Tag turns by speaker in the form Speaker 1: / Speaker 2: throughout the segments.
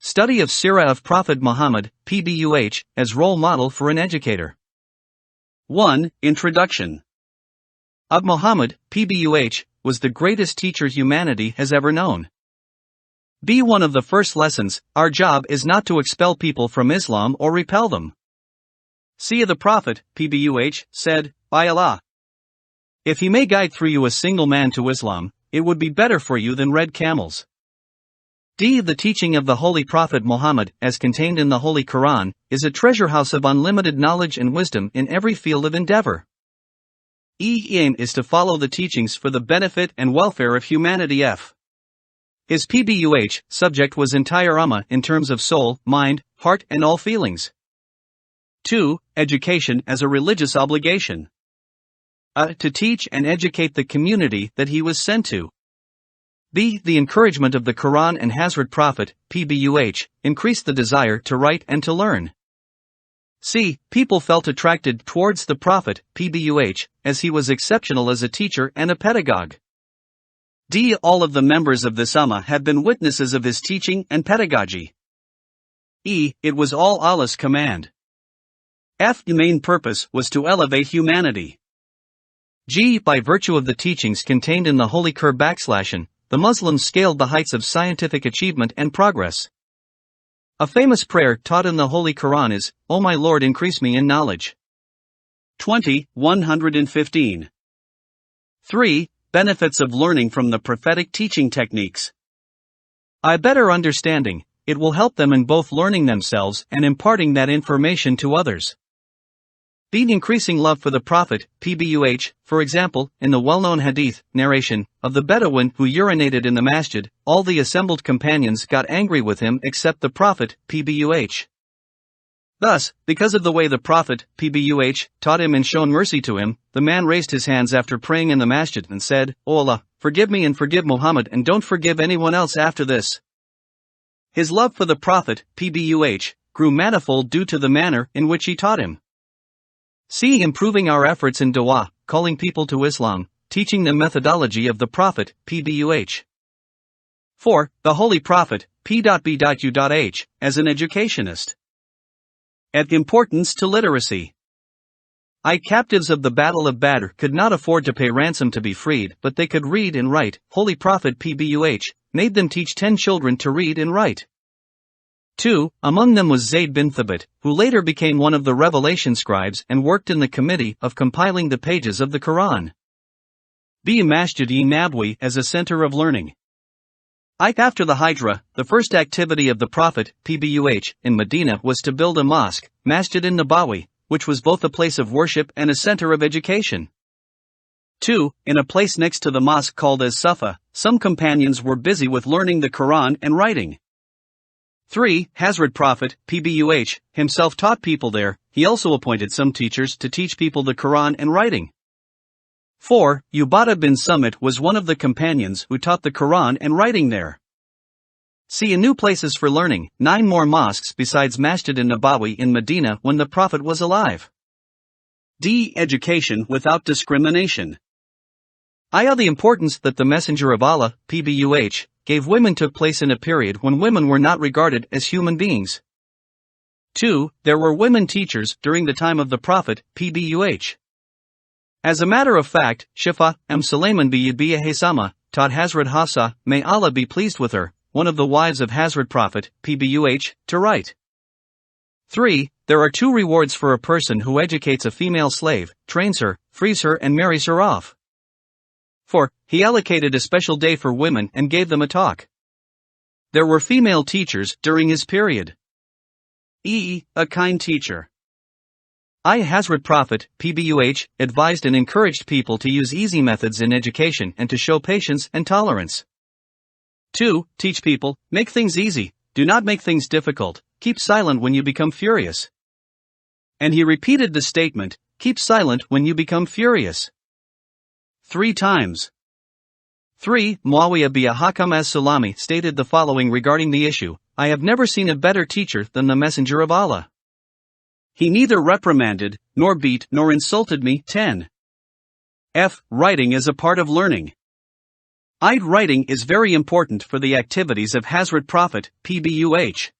Speaker 1: Study of Sirah of Prophet Muhammad PBUH as role model for an educator.
Speaker 2: 1. Introduction.
Speaker 1: Muhammad PBUH was the greatest teacher humanity has ever known. One of the first lessons, our job is not to expel people from Islam or repel them. The Prophet PBUH said, by Allah, if he may guide through you a single man to Islam, it would be better for you than red camels. The teaching of the Holy Prophet Muhammad, as contained in the Holy Qur'an, is a treasure house of unlimited knowledge and wisdom in every field of endeavor. Aim is to follow the teachings for the benefit and welfare of humanity. His PBUH subject was entire Ummah in terms of soul, mind, heart and all feelings. 2. Education as a religious obligation. To teach and educate the community that he was sent to. The encouragement of the Quran and Hazrat Prophet PBUH increased the desire to write and to learn. People felt attracted towards the Prophet PBUH as he was exceptional as a teacher and a pedagogue. All of the members of this Ummah have been witnesses of his teaching and pedagogy. It was all Allah's command. The main purpose was to elevate humanity. By virtue of the teachings contained in the Holy Qur'an, the Muslims scaled the heights of scientific achievement and progress. A famous prayer taught in the Holy Qur'an is, O my Lord, increase me in knowledge.
Speaker 2: 115. 3. Benefits of learning from the prophetic teaching techniques.
Speaker 1: A better understanding, it will help them in both learning themselves and imparting that information to others. Increasing love for the Prophet PBUH, for example, in the well-known hadith narration of the Bedouin who urinated in the masjid, all the assembled companions got angry with him except the Prophet PBUH. Thus, because of the way the Prophet PBUH taught him and shown mercy to him, the man raised his hands after praying in the masjid and said, O Allah, forgive me and forgive Muhammad and don't forgive anyone else after this. His love for the Prophet PBUH grew manifold due to the manner in which he taught him. Improving our efforts in dua, calling people to Islam, teaching them methodology of the Prophet PBUH. 4. The Holy Prophet P.B.U.H. as an educationist. Importance to literacy. Captives of the Battle of Badr could not afford to pay ransom to be freed, but they could read and write. Holy Prophet PBUH made them teach 10 children to read and write. 2. Among them was Zayd bin Thabit, who later became one of the revelation scribes and worked in the committee of compiling the pages of the Quran. Masjid-e-Nabwi as a center of learning. After the Hijrah, the first activity of the Prophet PBUH in Medina was to build a mosque, Masjid-in-Nabawi, which was both a place of worship and a center of education. 2. In a place next to the mosque called as Sufa, some companions were busy with learning the Quran and writing. 3. Hazrat Prophet PBUH himself taught people there. He also appointed some teachers to teach people the Quran and writing. 4. Ubadah bin Samit was one of the companions who taught the Quran and writing there. In new places for learning, 9 more mosques besides Masjid-in-Nabawi in Medina when the Prophet was alive. Education without discrimination. The importance that the Messenger of Allah PBUH gave women took place in a period when women were not regarded as human beings. 2. There were women teachers during the time of the Prophet PBUH. As a matter of fact, Shifa Sulaiman bi Haysama taught Hazrat Hafsa, may Allah be pleased with her, one of the wives of Hazrat Prophet PBUH, to write. 3. There are 2 rewards for a person who educates a female slave, trains her, frees her and marries her off. 4. He allocated a special day for women and gave them a talk. There were female teachers during his period. A kind teacher. Hazrat Prophet PBUH advised and encouraged people to use easy methods in education and to show patience and tolerance. 2. Teach people, make things easy, do not make things difficult, keep silent when you become furious. And he repeated the statement, keep silent when you become furious. 3 times. 3. Muawiyah bin Hakam as-Sulami stated the following regarding the issue, I have never seen a better teacher than the Messenger of Allah. He neither reprimanded, nor beat, nor insulted me. 10. Writing is a part of learning.
Speaker 2: Writing is very important for the activities of Hazrat Prophet, PBUH.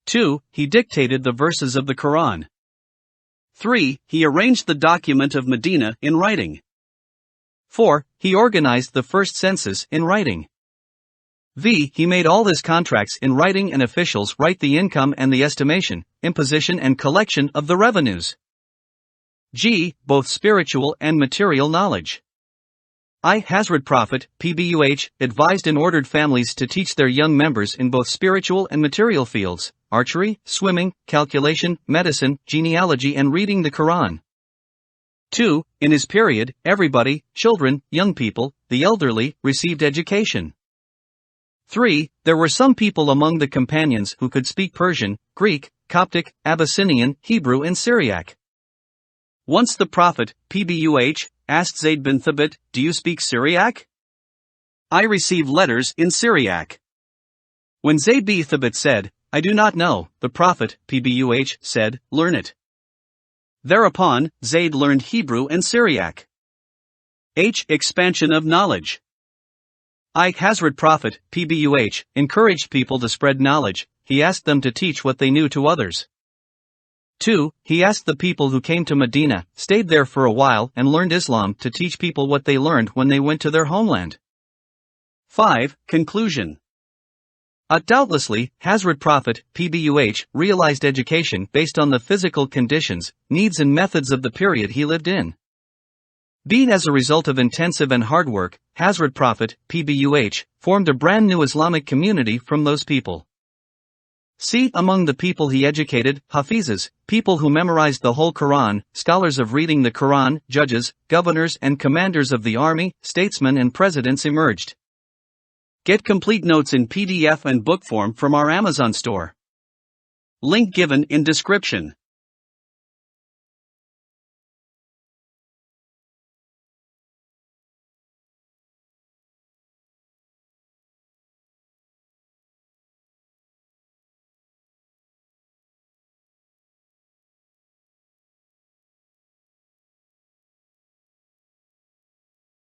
Speaker 2: 2. He dictated the verses of the Quran. 3. He arranged the document of Medina in writing. 4. He organized the first census in writing. V. He made all his contracts in writing and officials write the income and the estimation, imposition and collection of the revenues. G. Both spiritual and material knowledge. I. Hazrat Prophet, PBUH, advised and ordered families to teach their young members in both spiritual and material fields, archery, swimming, calculation, medicine, genealogy and reading the Quran. 2. In his period, everybody, children, young people, the elderly, received education. 3. There were some people among the companions who could speak Persian, Greek, Coptic, Abyssinian, Hebrew and Syriac. Once the Prophet, PBUH, asked Zayd bin Thabit, "Do you speak Syriac?" "I receive letters in Syriac." When Zayd bin Thabit said, "I do not know," the Prophet, PBUH, said, "Learn it." Thereupon, Zayd learned Hebrew and Syriac. Expansion of knowledge. Hazrat Prophet, PBUH, encouraged people to spread knowledge. He asked them to teach what they knew to others. 2. He asked the people who came to Medina, stayed there for a while and learned Islam to teach people what they learned when they went to their homeland. 5. Conclusion. Doubtlessly, Hazrat Prophet, PBUH, realized education based on the physical conditions, needs and methods of the period he lived in. Being as a result of intensive and hard work, Hazrat Prophet, PBUH, formed a brand new Islamic community from those people. See, among the people he educated, Hafizes, people who memorized the whole Quran, scholars of reading the Quran, judges, governors and commanders of the army, statesmen and presidents emerged. Get complete notes in PDF and book form from our Amazon store. Link given in description.